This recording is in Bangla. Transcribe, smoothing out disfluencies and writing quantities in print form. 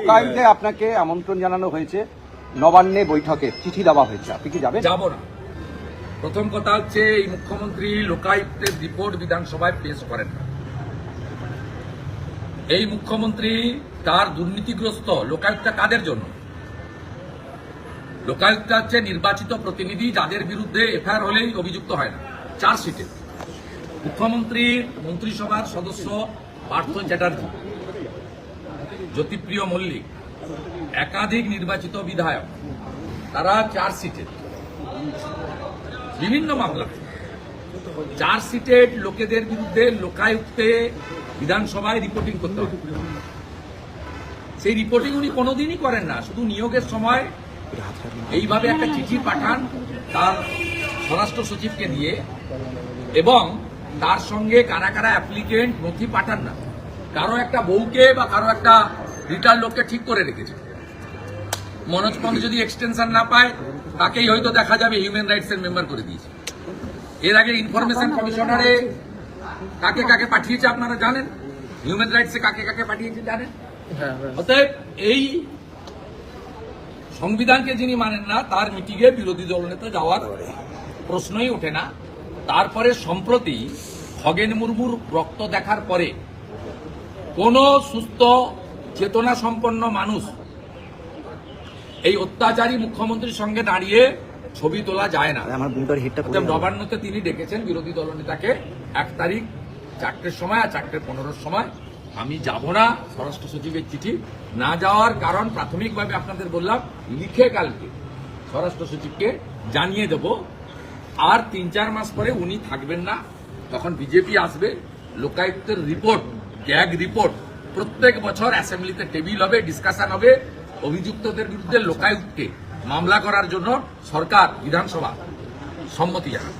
লোকায়ুক্তে আপনাকে আমন্ত্রণ জানানো হয়েছে, নবান্নে বৈঠকে চিঠি দেওয়া হয়েছে, আপনি কি যাবেন? যাব না। প্রথম কথা হচ্ছে, এই মুখ্যমন্ত্রী লোকায়ুক্তের রিপোর্ট বিধানসভায় পেশ করেন না। এই মুখ্যমন্ত্রী তার দুর্নীতিগ্রস্ত লোকায়ুক্তটা কাদের জন্য? লোকায়ুক্ত হচ্ছে নির্বাচিত প্রতিনিধি, যাদের বিরুদ্ধে এফআইআর হলেই অভিযুক্ত হয় না, চার্জশিটে। মুখ্যমন্ত্রীর মন্ত্রিসভার সদস্য পার্থ চ্যাটার্জি, জ্যোতিপ্রিয় মল্লিক, একাধিক নির্বাচিত বিধায়ক, তারা চার্জশিটে বিভিন্ন মামলা। চার্জশিটেড লোকেদের বিরুদ্ধে লোকায়ুক্তে বিধানসভায় রিপোর্টিং করতে হবে। সেই রিপোর্টিং উনি কোনোদিনই করেন না। শুধু নিয়োগের সময় এইভাবে একটা চিঠি পাঠান তার স্বরাষ্ট্র সচিবকে দিয়ে, এবং তার সঙ্গে কারা কারা অ্যাপ্লিকেন্ট নথি পাঠান না। কারো একটা বউকে বা কারো একটা রিটার্ন লোককে ঠিক করে রেখেছে। মনোজ পন্থ যদি এক্সটেনশন না পায়, তাকেই হয়তো দেখা যাবে হিউম্যান রাইটস এর মেম্বার করে দিয়েছে। এর আগে ইনফরমেশন কমিশনারে কাকে কাকে পাঠিয়েছে আপনারা জানেন, হিউম্যান রাইটসে কাকে কাকে পাঠিয়েছে জানেন। অতএব এই সংবিধানকে যিনি মানেন না, তার মিটিংয়ে বিরোধী দলনেতা যাওয়ার প্রশ্নই ওঠে না। তারপরে সম্প্রতি খগেন মুর্মুর রক্ত দেখার পরে কোন সুস্থ চেতনা সম্পন্ন মানুষ এই অত্যাচারী মুখ্যমন্ত্রীর সঙ্গে দাঁড়িয়ে ছবি তোলা যায় না। নবান্নতে তিনি ডেকেছেন বিরোধী দলনেতাকে 1 তারিখ 4টের সময় আর 4:15 সময়। আমি যাব না। স্বরাষ্ট্র সচিবের চিঠি না যাওয়ার কারণ প্রাথমিকভাবে আপনাদের বললাম, লিখে কালকে স্বরাষ্ট্র সচিবকে জানিয়ে দেব। আর 3-4 মাস পরে উনি থাকবেন না, তখন বিজেপি আসবে। লোকায়ুক্তের রিপোর্ট, গ্যাগ রিপোর্ট প্রত্যেক বছর অ্যাসেম্বলিতে টেবিল হবে, ডিসকাশন হবে। অভিযুক্তদের বিরুদ্ধে লোকায়ুক্তকে মামলা করার জন্য সরকার, বিধানসভা সম্মতি জানাবে।